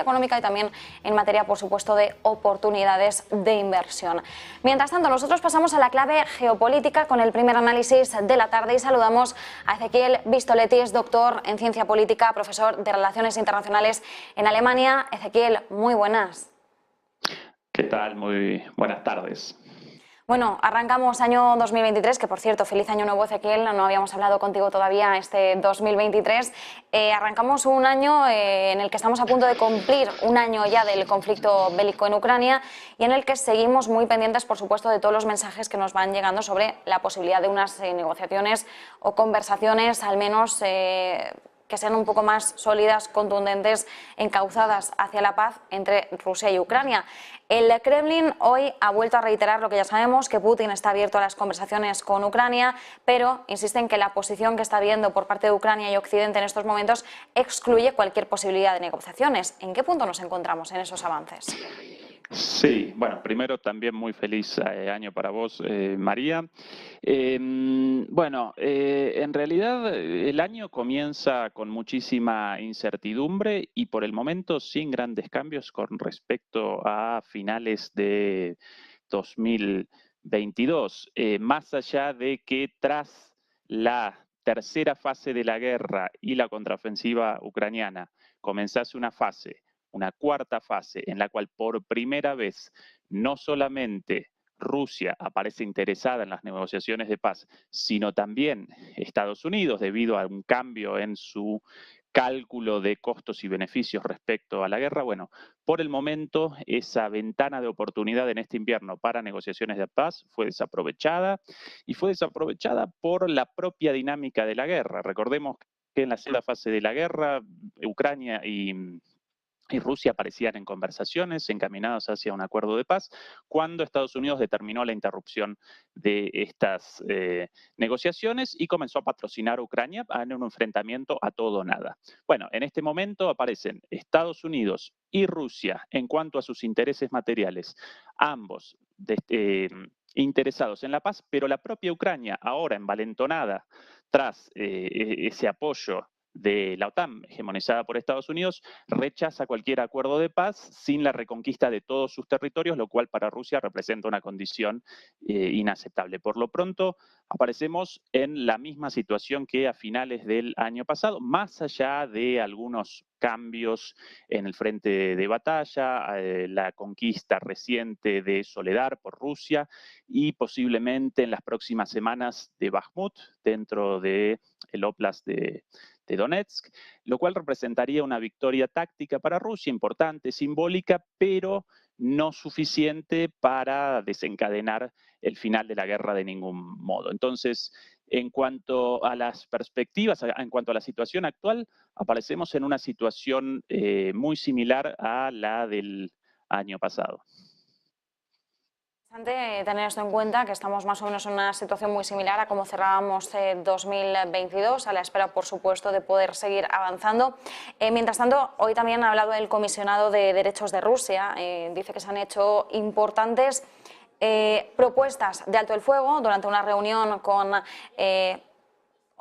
materia económica y también en materia, por supuesto, de oportunidades de inversión. Mientras tanto, nosotros pasamos a la clave geopolítica con el primer análisis de la tarde y saludamos a Ezequiel Vistoletti, doctor en ciencia política, profesor de Relaciones Internacionales en Alemania. Ezequiel, muy buenas. ¿Qué tal? Muy buenas tardes. Bueno, arrancamos año 2023, que por cierto, feliz año nuevo, Ezequiel, no habíamos hablado contigo todavía este 2023. Arrancamos un año en el que estamos a punto de cumplir un año ya del conflicto bélico en Ucrania y en el que seguimos muy pendientes, por supuesto, de todos los mensajes que nos van llegando sobre la posibilidad de unas negociaciones o conversaciones, al menos que sean un poco más sólidas, contundentes, encauzadas hacia la paz entre Rusia y Ucrania. El Kremlin hoy ha vuelto a reiterar lo que ya sabemos, que Putin está abierto a las conversaciones con Ucrania, pero insiste en que la posición que está viendo por parte de Ucrania y Occidente en estos momentos excluye cualquier posibilidad de negociaciones. ¿En qué punto nos encontramos en esos avances? Sí, bueno, primero también muy feliz año para vos, María. En realidad el año comienza con muchísima incertidumbre y por el momento sin grandes cambios con respecto a finales de 2022, más allá de que tras la tercera fase de la guerra y la contraofensiva ucraniana comenzase una cuarta fase en la cual por primera vez no solamente Rusia aparece interesada en las negociaciones de paz, sino también Estados Unidos, debido a un cambio en su cálculo de costos y beneficios respecto a la guerra. Bueno, por el momento esa ventana de oportunidad en este invierno para negociaciones de paz fue desaprovechada y fue desaprovechada por la propia dinámica de la guerra. Recordemos que en la segunda fase de la guerra, Ucrania y Rusia parecían en conversaciones encaminadas hacia un acuerdo de paz, cuando Estados Unidos determinó la interrupción de estas negociaciones y comenzó a patrocinar a Ucrania en un enfrentamiento a todo o nada. Bueno, en este momento aparecen Estados Unidos y Rusia en cuanto a sus intereses materiales, ambos interesados en la paz, pero la propia Ucrania, ahora envalentonada tras ese apoyo de la OTAN, hegemonizada por Estados Unidos, rechaza cualquier acuerdo de paz sin la reconquista de todos sus territorios, lo cual para Rusia representa una condición inaceptable. Por lo pronto, aparecemos en la misma situación que a finales del año pasado, más allá de algunos cambios en el frente de batalla, la conquista reciente de Soledar por Rusia y posiblemente en las próximas semanas de Bakhmut, dentro del Oblast de Donetsk, lo cual representaría una victoria táctica para Rusia, importante, simbólica, pero no suficiente para desencadenar el final de la guerra de ningún modo. Entonces, en cuanto a las perspectivas, en cuanto a la situación actual, aparecemos en una situación muy similar a la del año pasado. Interesante tener esto en cuenta, que estamos más o menos en una situación muy similar a como cerrábamos 2022, a la espera, por supuesto, de poder seguir avanzando. Mientras tanto, hoy también ha hablado el comisionado de Derechos de Rusia, dice que se han hecho importantes propuestas de alto el fuego durante una reunión con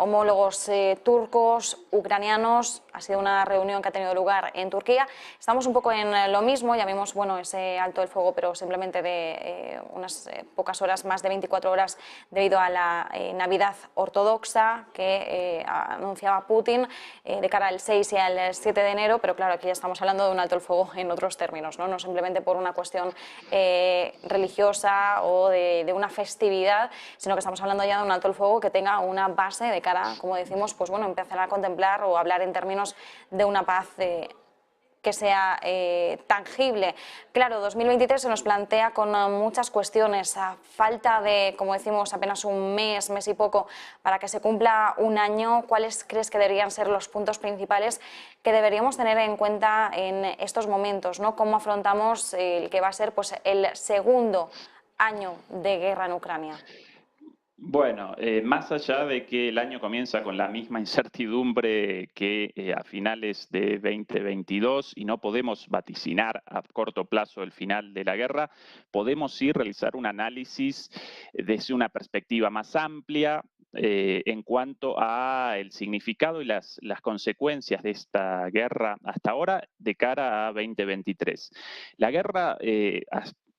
homólogos turcos, ucranianos. Ha sido una reunión que ha tenido lugar en Turquía. Estamos un poco en lo mismo, ya vimos ese alto el fuego, pero simplemente de unas pocas horas, más de 24 horas, debido a la Navidad ortodoxa que anunciaba Putin de cara al 6 y al 7 de enero, pero claro, aquí ya estamos hablando de un alto el fuego en otros términos, no simplemente por una cuestión religiosa o de una festividad, sino que estamos hablando ya de un alto el fuego que tenga una base de cara, como decimos, pues bueno, empezar a contemplar o hablar en términos de una paz que sea tangible. Claro, 2023 se nos plantea con muchas cuestiones, a falta de, como decimos, apenas un mes y poco para que se cumpla un año. ¿Cuáles crees que deberían ser los puntos principales que deberíamos tener en cuenta en estos momentos, ¿no? ¿Cómo afrontamos el que va a ser pues el segundo año de guerra en Ucrania? Bueno, más allá de que el año comienza con la misma incertidumbre que a finales de 2022 y no podemos vaticinar a corto plazo el final de la guerra, podemos sí realizar un análisis desde una perspectiva más amplia en cuanto a el significado y las consecuencias de esta guerra hasta ahora de cara a 2023. La guerra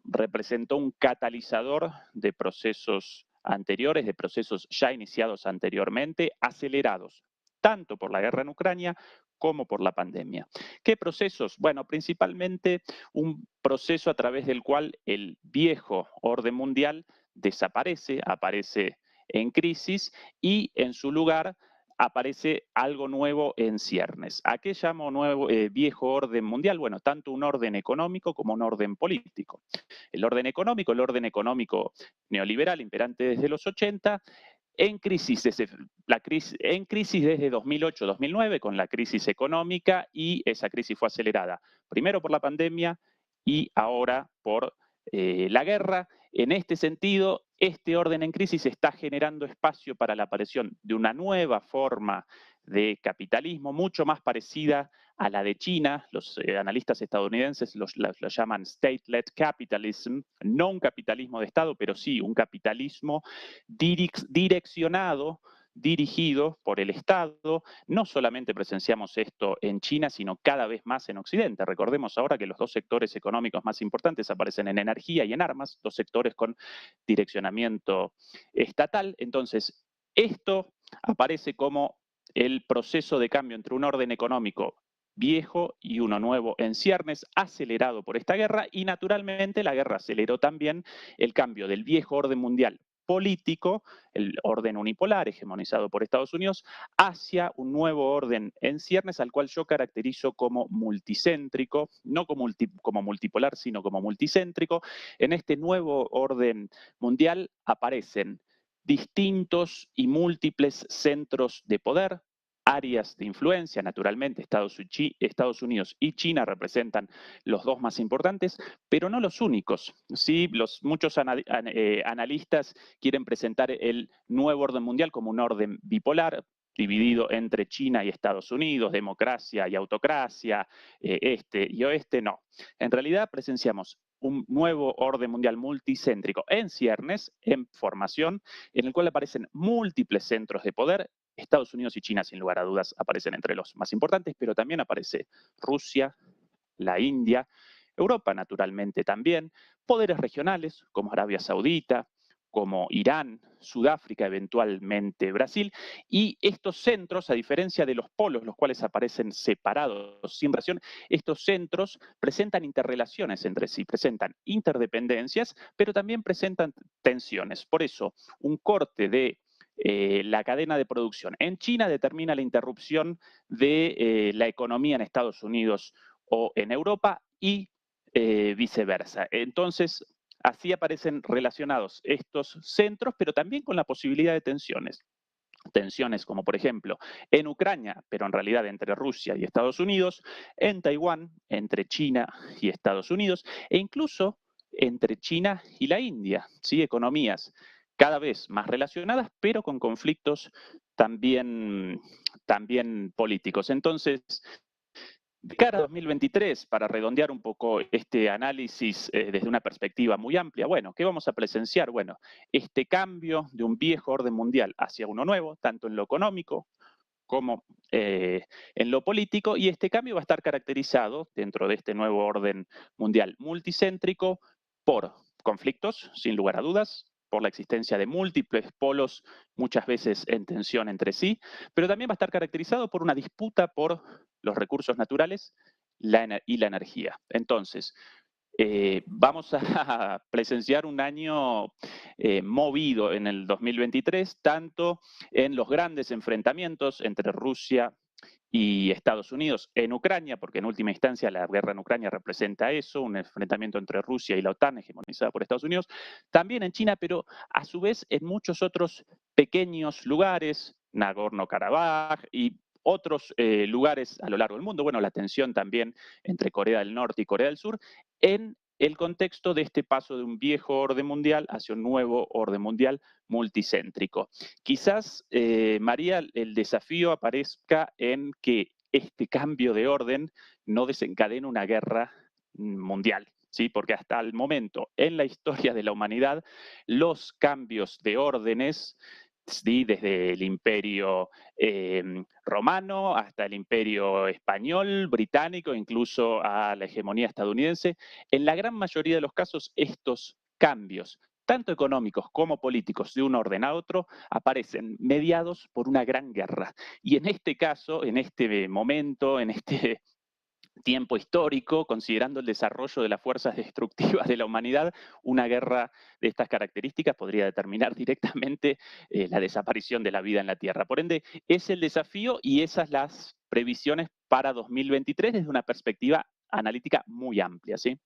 representó un catalizador de procesos anteriores, de procesos ya iniciados anteriormente, acelerados tanto por la guerra en Ucrania como por la pandemia. ¿Qué procesos? Bueno, principalmente un proceso a través del cual el viejo orden mundial desaparece, aparece en crisis y en su lugar aparece algo nuevo en ciernes. ¿A qué llamo nuevo, viejo orden mundial? Bueno, tanto un orden económico como un orden político. El orden económico neoliberal imperante desde los 80, en crisis desde 2008-2009 con la crisis económica, y esa crisis fue acelerada primero por la pandemia y ahora por la guerra. En este sentido, este orden en crisis está generando espacio para la aparición de una nueva forma de capitalismo mucho más parecida a la de China. Los analistas estadounidenses lo llaman state-led capitalism, no un capitalismo de Estado, pero sí un capitalismo direccionado, dirigido por el Estado. No solamente presenciamos esto en China, sino cada vez más en Occidente. Recordemos ahora que los dos sectores económicos más importantes aparecen en energía y en armas, dos sectores con direccionamiento estatal. Entonces, esto aparece como el proceso de cambio entre un orden económico viejo y uno nuevo en ciernes, acelerado por esta guerra, y naturalmente la guerra aceleró también el cambio del viejo orden mundial político, el orden unipolar hegemonizado por Estados Unidos, hacia un nuevo orden en ciernes al cual yo caracterizo como multicéntrico, no como multipolar, sino como multicéntrico. En este nuevo orden mundial aparecen distintos y múltiples centros de poder, áreas de influencia. Naturalmente, Estados Unidos y China representan los dos más importantes, pero no los únicos. ¿Sí? Muchos analistas quieren presentar el nuevo orden mundial como un orden bipolar, dividido entre China y Estados Unidos, democracia y autocracia, este y oeste. No. En realidad presenciamos un nuevo orden mundial multicéntrico en ciernes, en formación, en el cual aparecen múltiples centros de poder. Estados Unidos y China, sin lugar a dudas, aparecen entre los más importantes, pero también aparece Rusia, la India, Europa naturalmente también, poderes regionales como Arabia Saudita, como Irán, Sudáfrica, eventualmente Brasil, y estos centros, a diferencia de los polos, los cuales aparecen separados sin relación, estos centros presentan interrelaciones entre sí, presentan interdependencias, pero también presentan tensiones. Por eso, un corte de la cadena de producción en China determina la interrupción de la economía en Estados Unidos o en Europa y viceversa. Entonces, así aparecen relacionados estos centros, pero también con la posibilidad de tensiones. Tensiones como, por ejemplo, en Ucrania, pero en realidad entre Rusia y Estados Unidos, en Taiwán, entre China y Estados Unidos, e incluso entre China y la India, ¿sí? Economías cada vez más relacionadas, pero con conflictos también políticos. Entonces, de cara a 2023, para redondear un poco este análisis desde una perspectiva muy amplia, bueno, ¿qué vamos a presenciar? Bueno, este cambio de un viejo orden mundial hacia uno nuevo, tanto en lo económico como en lo político, y este cambio va a estar caracterizado dentro de este nuevo orden mundial multicéntrico por conflictos, sin lugar a dudas, por la existencia de múltiples polos, muchas veces en tensión entre sí, pero también va a estar caracterizado por una disputa por los recursos naturales y la energía. Entonces, vamos a presenciar un año movido en el 2023, tanto en los grandes enfrentamientos entre Rusia y Estados Unidos en Ucrania, porque en última instancia la guerra en Ucrania representa eso, un enfrentamiento entre Rusia y la OTAN hegemonizada por Estados Unidos, también en China, pero a su vez en muchos otros pequeños lugares, Nagorno-Karabaj y otros lugares a lo largo del mundo. Bueno, la tensión también entre Corea del Norte y Corea del Sur, en el contexto de este paso de un viejo orden mundial hacia un nuevo orden mundial multicéntrico. Quizás, María, el desafío aparezca en que este cambio de orden no desencadene una guerra mundial. ¿Sí? Porque hasta el momento en la historia de la humanidad, los cambios de órdenes, ¿sí? Desde el imperio romano hasta el imperio español, británico, incluso a la hegemonía estadounidense, en la gran mayoría de los casos estos cambios, tanto económicos como políticos, de un orden a otro, aparecen mediados por una gran guerra. Y en este caso, en este momento, en este tiempo histórico, considerando el desarrollo de las fuerzas destructivas de la humanidad, una guerra de estas características podría determinar directamente la desaparición de la vida en la Tierra. Por ende, es el desafío y esas las previsiones para 2023 desde una perspectiva analítica muy amplia, ¿sí?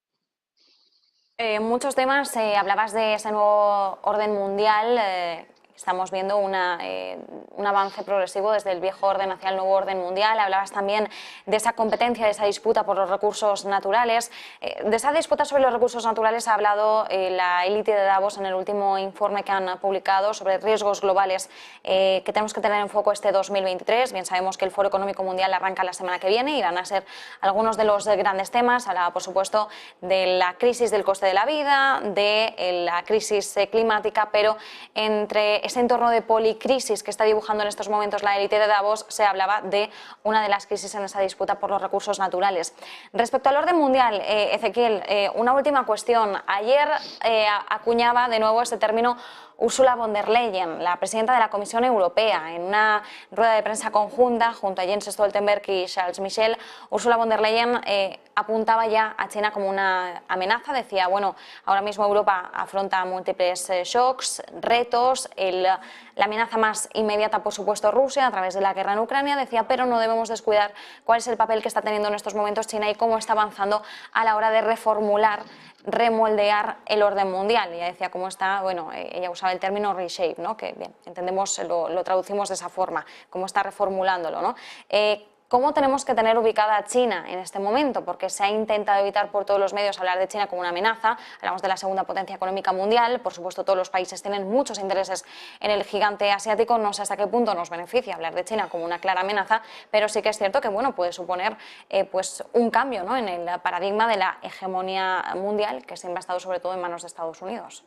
Muchos temas, hablabas de ese nuevo orden mundial. Estamos viendo un avance progresivo desde el viejo orden hacia el nuevo orden mundial. Hablabas también de esa competencia, de esa disputa por los recursos naturales. De esa disputa sobre los recursos naturales ha hablado la élite de Davos en el último informe que han publicado sobre riesgos globales que tenemos que tener en foco este 2023. Bien sabemos que el Foro Económico Mundial arranca la semana que viene y van a ser algunos de los grandes temas. Hablaba, por supuesto, de la crisis del coste de la vida, de la crisis climática, pero entre ese entorno de policrisis que está dibujando en estos momentos la élite de Davos, se hablaba de una de las crisis en esa disputa por los recursos naturales. Respecto al orden mundial, Ezequiel, una última cuestión. Ayer acuñaba de nuevo este término Ursula von der Leyen, la presidenta de la Comisión Europea, en una rueda de prensa conjunta junto a Jens Stoltenberg y Charles Michel. Ursula von der Leyen apuntaba ya a China como una amenaza. Decía, bueno, ahora mismo Europa afronta múltiples shocks, retos, la amenaza más inmediata, por supuesto, Rusia a través de la guerra en Ucrania. Decía, pero no debemos descuidar cuál es el papel que está teniendo en estos momentos China y cómo está avanzando a la hora de reformular, remoldear el orden mundial. Ella decía cómo está, bueno, ella usaba el término reshape, ¿no? Que bien, entendemos, lo traducimos de esa forma, cómo está reformulándolo, ¿no? ¿Cómo tenemos que tener ubicada a China en este momento? Porque se ha intentado evitar por todos los medios hablar de China como una amenaza. Hablamos de la segunda potencia económica mundial. Por supuesto, todos los países tienen muchos intereses en el gigante asiático. No sé hasta qué punto nos beneficia hablar de China como una clara amenaza, pero sí que es cierto que, bueno, puede suponer pues un cambio, ¿no?, en el paradigma de la hegemonía mundial, que siempre ha estado sobre todo en manos de Estados Unidos.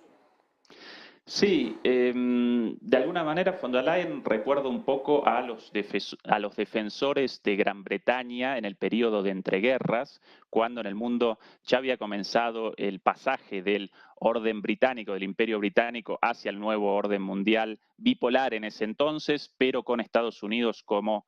Sí, de alguna manera von der Leyen recuerda un poco a los defensores de Gran Bretaña en el periodo de entreguerras, cuando en el mundo ya había comenzado el pasaje del orden británico, del imperio británico, hacia el nuevo orden mundial bipolar en ese entonces, pero con Estados Unidos como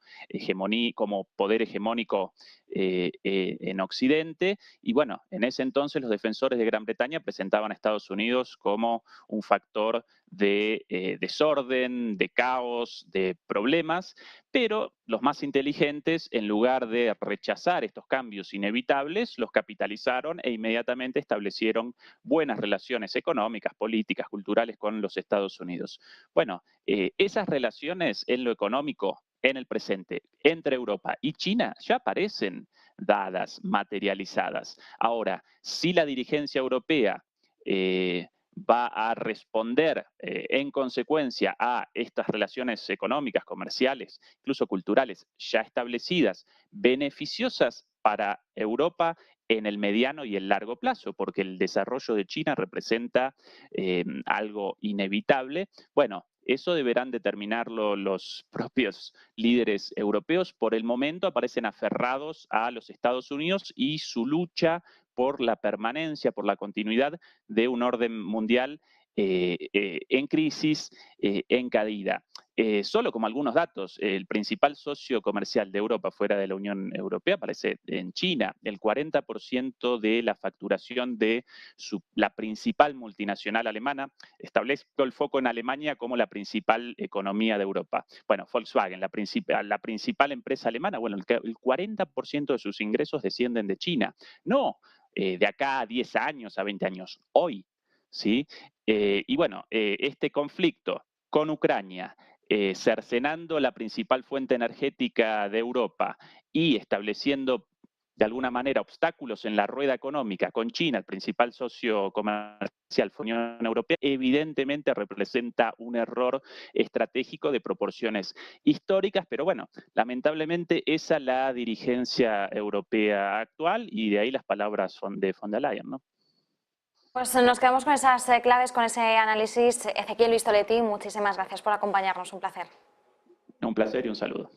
como poder hegemónico en Occidente. Y bueno, en ese entonces los defensores de Gran Bretaña presentaban a Estados Unidos como un factor de desorden, de caos, de problemas, pero los más inteligentes, en lugar de rechazar estos cambios inevitables, los capitalizaron e inmediatamente establecieron buenas relaciones económicas, políticas, culturales con los Estados Unidos. Bueno, esas relaciones en lo económico, en el presente, entre Europa y China, ya aparecen dadas, materializadas. Ahora, si la dirigencia europea va a responder en consecuencia a estas relaciones económicas, comerciales, incluso culturales ya establecidas, beneficiosas para Europa en el mediano y el largo plazo, porque el desarrollo de China representa algo inevitable. Bueno, eso deberán determinarlo los propios líderes europeos. Por el momento aparecen aferrados a los Estados Unidos y su lucha por la permanencia, por la continuidad de un orden mundial en crisis, en caída. Solo como algunos datos, el principal socio comercial de Europa fuera de la Unión Europea aparece en China. El 40% de la facturación de la principal multinacional alemana, establezco el foco en Alemania como la principal economía de Europa. Bueno, Volkswagen, la principal empresa alemana, bueno, el 40% de sus ingresos descienden de China. No de acá a 10 años, a 20 años, hoy, ¿sí? Y bueno, este conflicto con Ucrania, cercenando la principal fuente energética de Europa y estableciendo de alguna manera, obstáculos en la rueda económica con China, el principal socio comercial de la Unión Europea, evidentemente representa un error estratégico de proporciones históricas, pero bueno, lamentablemente esa es la dirigencia europea actual y de ahí las palabras de von der Leyen, ¿no? Pues nos quedamos con esas claves, con ese análisis. Ezequiel Vistoletti, muchísimas gracias por acompañarnos, un placer. Un placer y un saludo.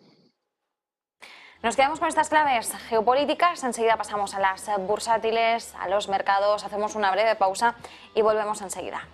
Nos quedamos con estas claves geopolíticas, enseguida pasamos a las bursátiles, a los mercados, hacemos una breve pausa y volvemos enseguida.